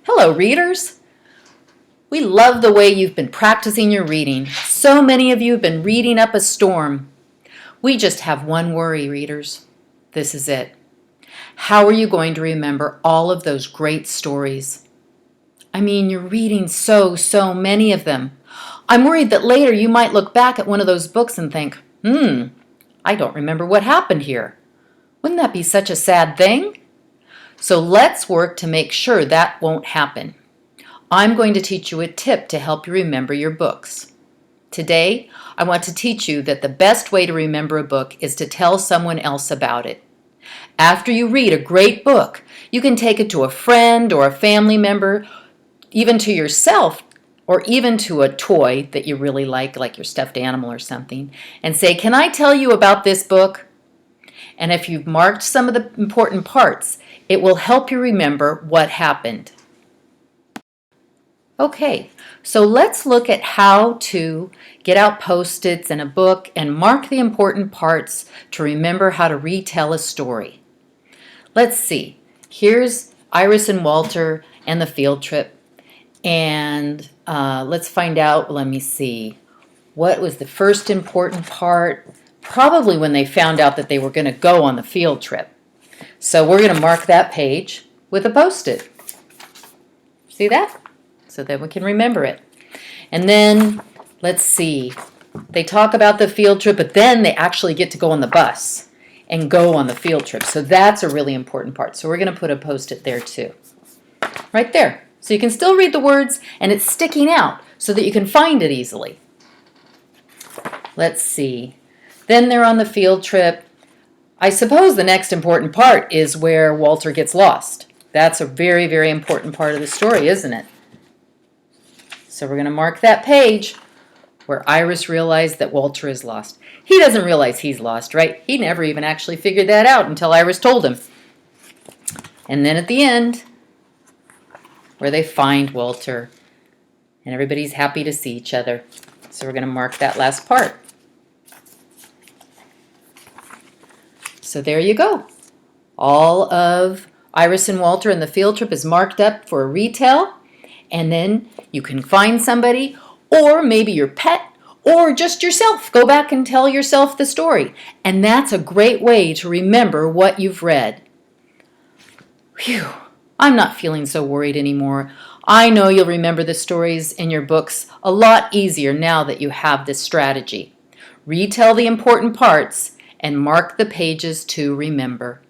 Hello, readers! We love the way you've been practicing your reading. So many of you have been reading up a storm. We just have one worry, readers. This is it. How are you going to remember all of those great stories? I mean, you're reading so many of them. I'm worried that later you might look back at one of those books and think, I don't remember what happened here. Wouldn't that be such a sad thing? So let's work to make sure that won't happen. I'm going to teach you a tip to help you remember your books. Today, I want to teach you that the best way to remember a book is to tell someone else about it. After you read a great book, you can take it to a friend or a family member, even to yourself, or even to a toy that you really like your stuffed animal or something, and say, "Can I tell you about this book?" And if you've marked some of the important parts, it will help you remember what happened. Okay, so let's look at how to get out Post-its and a book and mark the important parts to remember how to retell a story. Let's see. Here's Iris and Walter and the field trip. And let's find out, let me see, what was the first important part? Probably when they found out that they were going to go on the field trip. So we're going to mark that page with a Post-it. See that? So that we can remember it. And then, let's see, they talk about the field trip, but then they actually get to go on the bus and go on the field trip. So that's a really important part. So we're going to put a Post-it there too. Right there. So you can still read the words and it's sticking out so that you can find it easily. Let's see. Then they're on the field trip. I suppose the next important part is where Walter gets lost. That's a very important part of the story, isn't it? So we're going to mark that page where Iris realized that Walter is lost. He doesn't realize he's lost, right? He never even actually figured that out until Iris told him. And then at the end, where they find Walter, and everybody's happy to see each other. So we're going to mark that last part. So there you go. All of Iris and Walter and the field trip is marked up for a retell, and then you can find somebody, or maybe your pet, or just yourself. Go back and tell yourself the story. And that's a great way to remember what you've read. Phew, I'm not feeling so worried anymore. I know you'll remember the stories in your books a lot easier now that you have this strategy. Retell the important parts and mark the pages to remember.